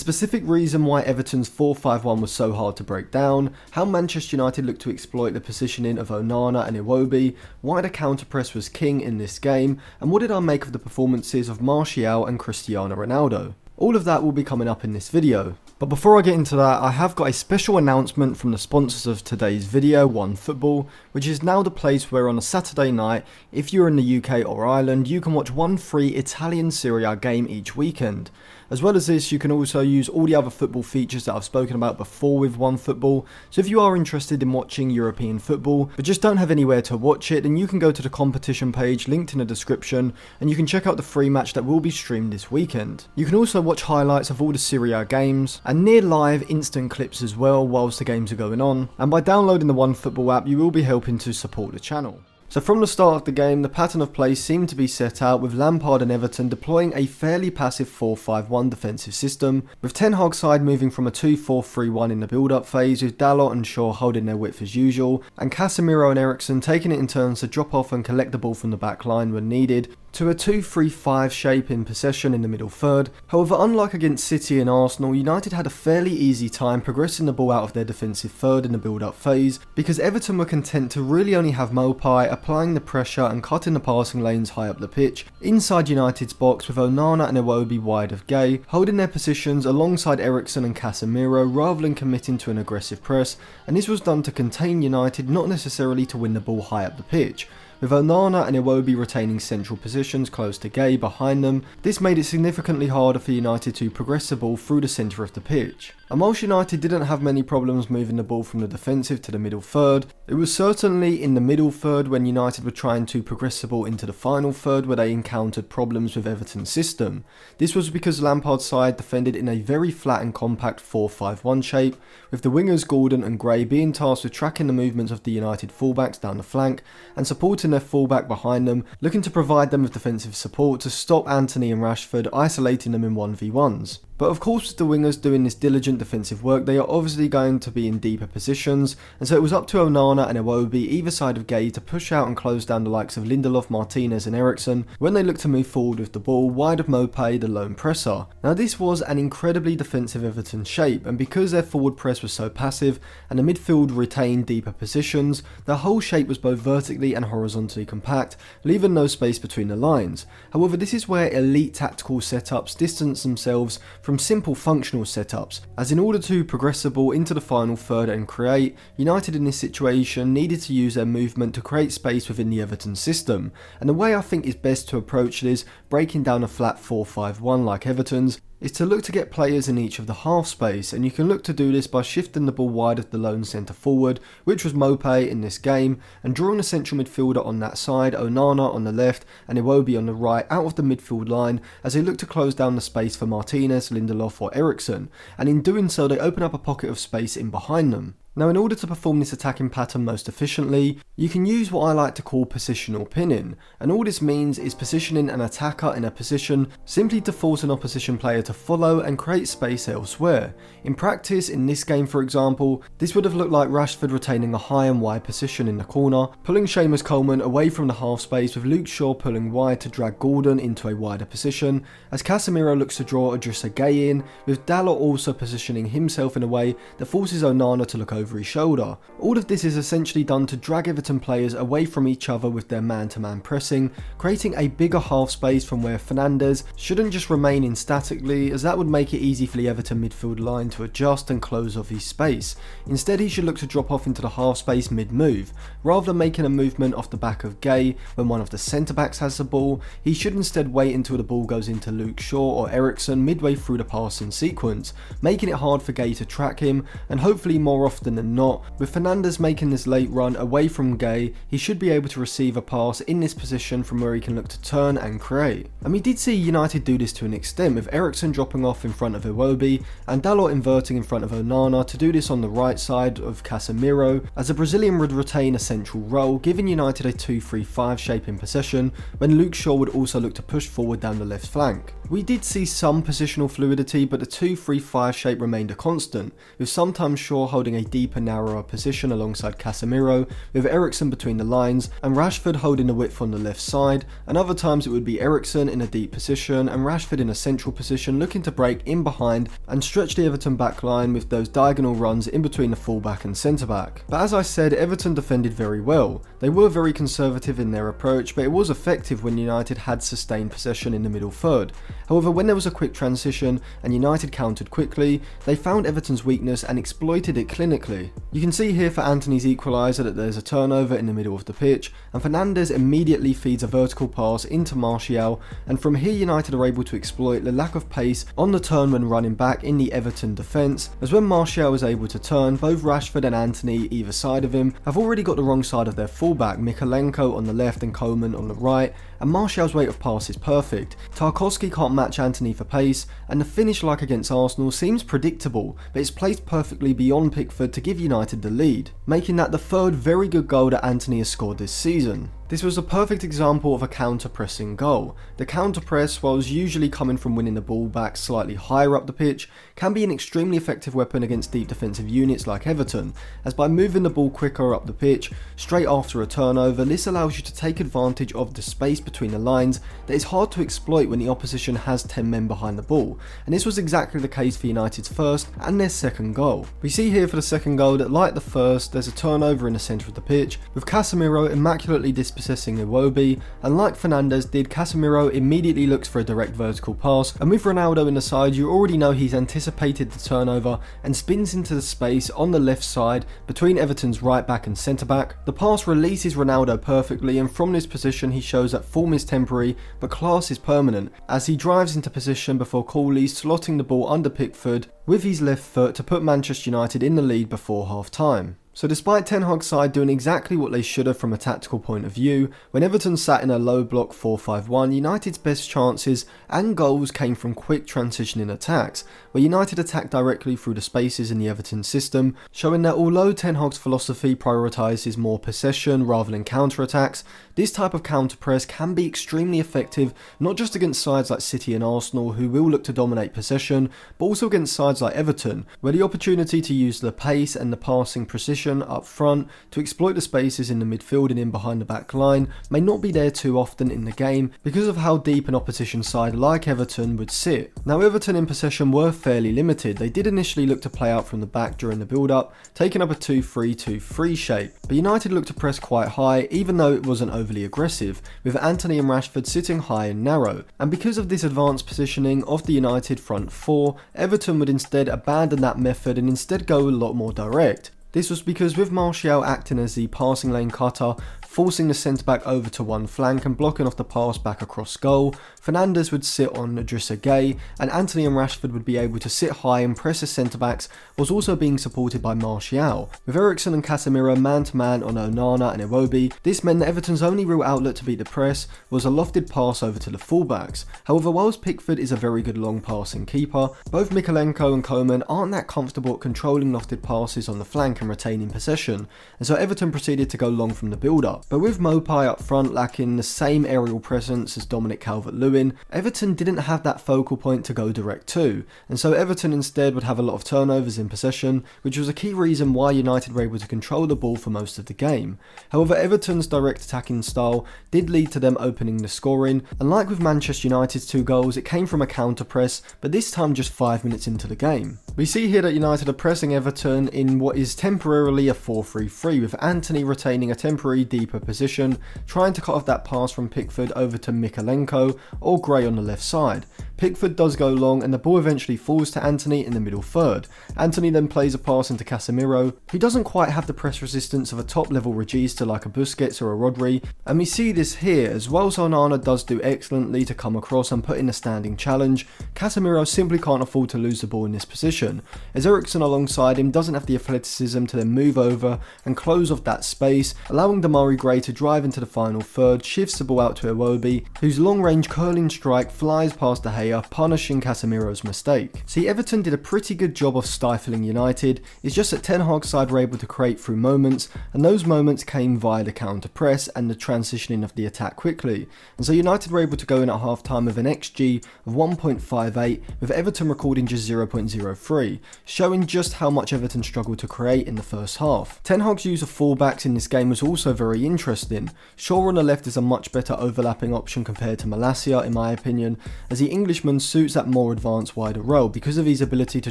Specific reason why Everton's 4-5-1 was so hard to break down, how Manchester United looked to exploit the positioning of Onana and Iwobi, why the counter-press was king in this game, and what did I make of the performances of Martial and Cristiano Ronaldo. All of that will be coming up in this video. But before I get into that, I have got a special announcement from the sponsors of today's video, OneFootball, which is now the place where on a Saturday night, if you're in the UK or Ireland, you can watch one free Italian Serie A game each weekend. As well as this, you can also use all the other football features that I've spoken about before with OneFootball. So if you are interested in watching European football, but just don't have anywhere to watch it, then you can go to the competition page linked in the description, and you can check out the free match that will be streamed this weekend. You can also watch highlights of all the Serie A games, and near live instant clips as well whilst the games are going on. And by downloading the OneFootball app, you will be helping to support the channel. So from the start of the game, the pattern of play seemed to be set out with Lampard and Everton deploying a fairly passive 4-5-1 defensive system, with Ten Hag's side moving from a 2-4-3-1 in the build-up phase, with Dalot and Shaw holding their width as usual, and Casemiro and Eriksen taking it in turns to drop off and collect the ball from the back line when needed, to a 2-3-5 shape in possession in the middle third. However, unlike against City and Arsenal, United had a fairly easy time progressing the ball out of their defensive third in the build-up phase, because Everton were content to really only have Maupay applying the pressure and cutting the passing lanes high up the pitch, inside United's box with Onana and Iwobi wide of Gay, holding their positions alongside Eriksen and Casemiro rather than committing to an aggressive press, and this was done to contain United, not necessarily to win the ball high up the pitch. With Onana and Iwobi retaining central positions close to Gay behind them, this made it significantly harder for United to progress the ball through the centre of the pitch. And whilst United didn't have many problems moving the ball from the defensive to the middle third, it was certainly in the middle third when United were trying to progress the ball into the final third where they encountered problems with Everton's system. This was because Lampard's side defended in a very flat and compact 4-5-1 shape, with the wingers Gordon and Gray being tasked with tracking the movements of the United fullbacks down the flank and supporting their fullback behind them, looking to provide them with defensive support to stop Antony and Rashford, isolating them in 1v1s. But of course, with the wingers doing this diligent defensive work, they are obviously going to be in deeper positions, and so it was up to Onana and Iwobi either side of Gay to push out and close down the likes of Lindelof, Martinez and Eriksen when they looked to move forward with the ball wide of Maupay, the lone presser. Now this was an incredibly defensive Everton shape, and because their forward press was so passive and the midfield retained deeper positions, the whole shape was both vertically and horizontally compact, leaving no space between the lines. However, this is where elite tactical setups distance themselves from simple functional setups, as in order to progress the ball into the final third and create, United in this situation needed to use their movement to create space within the Everton system, and the way I think is best to approach this, breaking down a flat 4-5-1 like Everton's, is to look to get players in each of the half space, and you can look to do this by shifting the ball wide of the lone centre forward, which was Maupay in this game, and drawing a central midfielder on that side, Onana on the left and Iwobi on the right, out of the midfield line as they look to close down the space for Martinez, Lindelof or Eriksen, and in doing so they open up a pocket of space in behind them. Now, in order to perform this attacking pattern most efficiently, you can use what I like to call positional pinning, and all this means is positioning an attacker in a position simply to force an opposition player to follow and create space elsewhere. In practice, in this game for example, this would have looked like Rashford retaining a high and wide position in the corner, pulling Seamus Coleman away from the half space with Luke Shaw pulling wide to drag Gordon into a wider position, as Casemiro looks to draw Idrissa Gay in, with Dalot also positioning himself in a way that forces Onana to look over his shoulder. All of this is essentially done to drag Everton players away from each other with their man-to-man pressing, creating a bigger half space from where Fernandes shouldn't just remain in statically, as that would make it easy for the Everton midfield line to adjust and close off his space. Instead, he should look to drop off into the half space mid-move. Rather than making a movement off the back of Gay when one of the centre-backs has the ball, he should instead wait until the ball goes into Luke Shaw or Eriksen midway through the passing sequence, making it hard for Gay to track him, and hopefully more often than not, with Fernandes making this late run away from Gay, he should be able to receive a pass in this position from where he can look to turn and create. And we did see United do this to an extent, with Eriksen dropping off in front of Iwobi and Dalot inverting in front of Onana to do this on the right side of Casemiro, as the Brazilian would retain a central role, giving United a 2-3-5 shape in possession, when Luke Shaw would also look to push forward down the left flank. We did see some positional fluidity, but the 2-3-5 shape remained a constant, with sometimes Shaw holding a deep deeper, narrower position alongside Casemiro, with Eriksen between the lines and Rashford holding the width on the left side, and other times it would be Eriksen in a deep position and Rashford in a central position looking to break in behind and stretch the Everton back line with those diagonal runs in between the fullback and centre back. But as I said, Everton defended very well. They were very conservative in their approach, but it was effective when United had sustained possession in the middle third. However, when there was a quick transition and United countered quickly, they found Everton's weakness and exploited it clinically. You can see here for Antony's equaliser that there's a turnover in the middle of the pitch, and Fernandes immediately feeds a vertical pass into Martial, and from here United are able to exploit the lack of pace on the turn when running back in the Everton defence, as when Martial is able to turn, both Rashford and Antony either side of him have already got the wrong side of their fullback, Mykolenko on the left and Coman on the right, and Martial's rate of pass is perfect. Tarkowski can't match Antony for pace, and the finish, like against Arsenal, seems predictable, but it's placed perfectly beyond Pickford to give United the lead, making that the third very good goal that Antony has scored this season. This was a perfect example of a counter-pressing goal. The counter-press, whilst usually coming from winning the ball back slightly higher up the pitch, can be an extremely effective weapon against deep defensive units like Everton, as by moving the ball quicker up the pitch, straight after a turnover, this allows you to take advantage of the space between the lines that is hard to exploit when the opposition has 10 men behind the ball, and this was exactly the case for United's first and their second goal. We see here for the second goal that, like the first, there's a turnover in the centre of the pitch, with Casemiro immaculately dispossessing Iwobi, and like Fernandes did, Casemiro immediately looks for a direct vertical pass, and with Ronaldo in the side you already know he's anticipated the turnover and spins into the space on the left side between Everton's right back and centre back. The pass releases Ronaldo perfectly, and from this position he shows that form is temporary but class is permanent, as he drives into position before coolly slotting the ball under Pickford with his left foot to put Manchester United in the lead before half time. So despite Ten Hag's side doing exactly what they should have from a tactical point of view, when Everton sat in a low block 4-5-1, United's best chances and goals came from quick transitioning attacks, where United attacked directly through the spaces in the Everton system, showing that although Ten Hag's philosophy prioritises more possession rather than counter-attacks, this type of counter-press can be extremely effective, not just against sides like City and Arsenal who will look to dominate possession, but also against sides like Everton, where the opportunity to use the pace and the passing precision up front to exploit the spaces in the midfield and in behind the back line may not be there too often in the game because of how deep an opposition side like Everton would sit. Now, Everton in possession were fairly limited. They did initially look to play out from the back during the build-up, taking up a 2-3-2-3 shape, but United looked to press quite high even though it wasn't overly aggressive, with Antony and Rashford sitting high and narrow, and because of this advanced positioning of the United front four, Everton would instead abandon that method and instead go a lot more direct. This was because with Martial acting as the passing lane cutter, forcing the centre-back over to one flank and blocking off the pass back across goal, Fernandes would sit on Idrissa Gueye, and Antony and Rashford would be able to sit high and press the centre-backs, was also being supported by Martial. With Eriksen and Casemiro man-to-man on Onana and Iwobi, this meant that Everton's only real outlet to beat the press was a lofted pass over to the fullbacks. However, whilst Pickford is a very good long passing keeper, both Mykolenko and Coman aren't that comfortable at controlling lofted passes on the flank and retaining possession, and so Everton proceeded to go long from the build-up. But with Mopai up front lacking the same aerial presence as Dominic Calvert-Lewin, Everton didn't have that focal point to go direct to, and so Everton instead would have a lot of turnovers in possession, which was a key reason why United were able to control the ball for most of the game. However, Everton's direct attacking style did lead to them opening the scoring, and like with Manchester United's 2 goals, it came from a counter press, but this time just 5 minutes into the game. We see here that United are pressing Everton in what is temporarily a 4-3-3, with Antony retaining a temporary deeper position, trying to cut off that pass from Pickford over to Mykolenko or Gray on the left side. Pickford does go long and the ball eventually falls to Antony in the middle third. Antony then plays a pass into Casemiro, who doesn't quite have the press resistance of a top level regista like a Busquets or a Rodri, and we see this here as whilst Onana does do excellently to come across and put in a standing challenge, Casemiro simply can't afford to lose the ball in this position, as Eriksen alongside him doesn't have the athleticism to then move over and close off that space, allowing Demarai Gray to drive into the final third, shifts the ball out to Iwobi, whose long range curling strike flies past De Gea Gea, punishing Casemiro's mistake. See, Everton did a pretty good job of stifling United. It's just that Ten Hag's side were able to create through moments, and those moments came via the counter press and the transitioning of the attack quickly. And so United were able to go in at half time with an XG of 1.58, with Everton recording just 0.03, showing just how much Everton struggled to create in the first half. Ten Hag's use of fullbacks in this game was also very interesting. Shaw on the left is a much better overlapping option compared to Malacia in my opinion, as the Englishman suits that more advanced wider role because of his ability to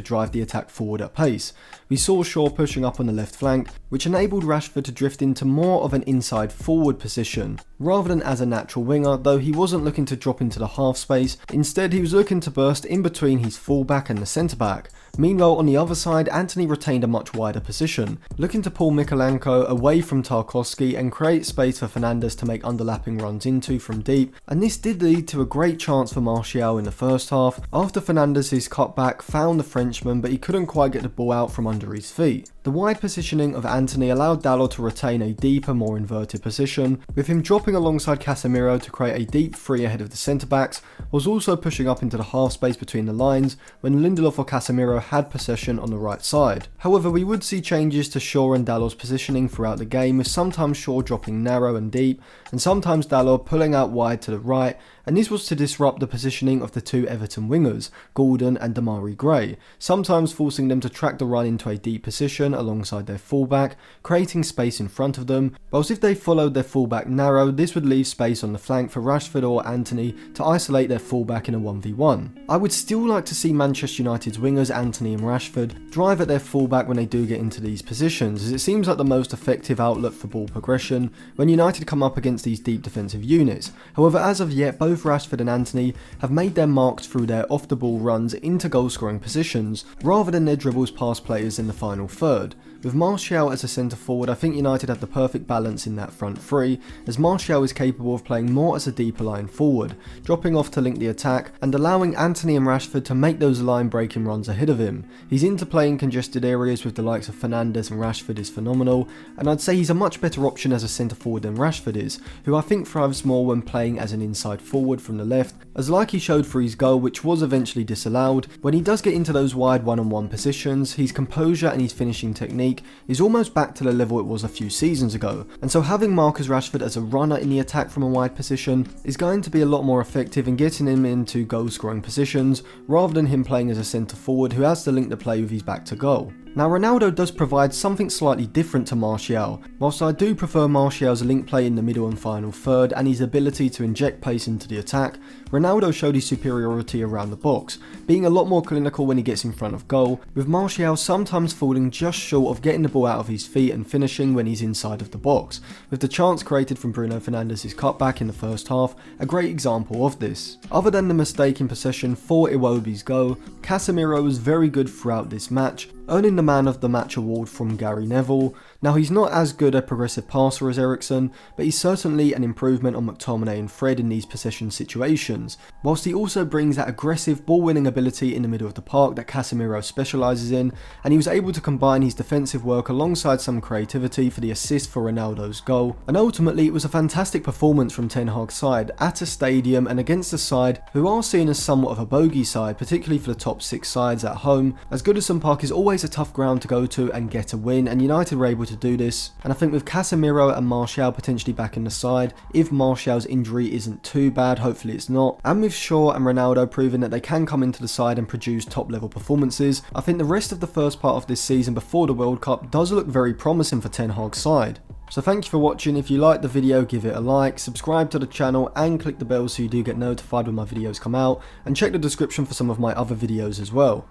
drive the attack forward at pace. We saw Shaw pushing up on the left flank, which enabled Rashford to drift into more of an inside forward position, rather than as a natural winger, though he wasn't looking to drop into the half space. Instead, he was looking to burst in between his fullback and the centre back. Meanwhile, on the other side, Antony retained a much wider position, looking to pull Mykolenko away from Tarkowski and create space for Fernandes to make underlapping runs into from deep, and this did lead to a great chance for Martial in the first half, after Fernandes' cutback found the Frenchman but he couldn't quite get the ball out from under his feet. The wide positioning of Antony allowed Dalot to retain a deeper, more inverted position, with him dropping alongside Casemiro to create a deep three ahead of the centre-backs, whilst also pushing up into the half space between the lines when Lindelof or Casemiro had possession on the right side. However, we would see changes to Shaw and Dalot's positioning throughout the game, with sometimes Shaw dropping narrow and deep, and sometimes Dalot pulling out wide to the right, and this was to disrupt the positioning of the two Everton wingers, Gordon and Demarai Gray, sometimes forcing them to track the run into a deep position alongside their fullback, creating space in front of them, whilst if they followed their fullback narrow, this would leave space on the flank for Rashford or Antony to isolate their fullback in a 1v1. I would still like to see Manchester United's wingers Antony and Rashford drive at their fullback when they do get into these positions, as it seems like the most effective outlet for ball progression when United come up against these deep defensive units. However, as of yet, both Rashford and Antony have made their marks through their off-the-ball runs into goal-scoring positions, rather than their dribbles past players in the final third. With Martial as a centre forward, I think United have the perfect balance in that front three, as Martial is capable of playing more as a deeper line forward, dropping off to link the attack, and allowing Antony and Rashford to make those line-breaking runs ahead of him. His interplay in congested areas with the likes of Fernandes and Rashford is phenomenal, and I'd say he's a much better option as a centre forward than Rashford is, who I think thrives more when playing as an inside forward from the left, as like he showed for his goal, which was eventually disallowed, when he does get into those wide one-on-one positions, his composure and his finishing technique is almost back to the level it was a few seasons ago, and so having Marcus Rashford as a runner in the attack from a wide position is going to be a lot more effective in getting him into goal scoring positions, rather than him playing as a centre forward who has to link the play with his back to goal. Now, Ronaldo does provide something slightly different to Martial. Whilst I do prefer Martial's link play in the middle and final third and his ability to inject pace into the attack, Ronaldo showed his superiority around the box, being a lot more clinical when he gets in front of goal, with Martial sometimes falling just short of getting the ball out of his feet and finishing when he's inside of the box, with the chance created from Bruno Fernandes' cutback in the first half a great example of this. Other than the mistake in possession for Iwobi's goal, Casemiro was very good throughout this match, earning the Man of the Match award from Gary Neville. Now, he's not as good a progressive passer as Eriksen, but he's certainly an improvement on McTominay and Fred in these possession situations, whilst he also brings that aggressive ball-winning ability in the middle of the park that Casemiro specialises in, and he was able to combine his defensive work alongside some creativity for the assist for Ronaldo's goal, and ultimately it was a fantastic performance from Ten Hag's side at a stadium and against a side who are seen as somewhat of a bogey side, particularly for the top 6 sides at home, as Goodison Park is always a tough ground to go to and get a win, and United were able to do this. And I think with Casemiro and Martial potentially back in the side, if Martial's injury isn't too bad, hopefully it's not, and with Shaw and Ronaldo proving that they can come into the side and produce top level performances, I think the rest of the first part of this season before the World Cup does look very promising for Ten Hag's side. So thank you for watching. If you liked the video, give it a like, subscribe to the channel and click the bell so you do get notified when my videos come out, and check the description for some of my other videos as well.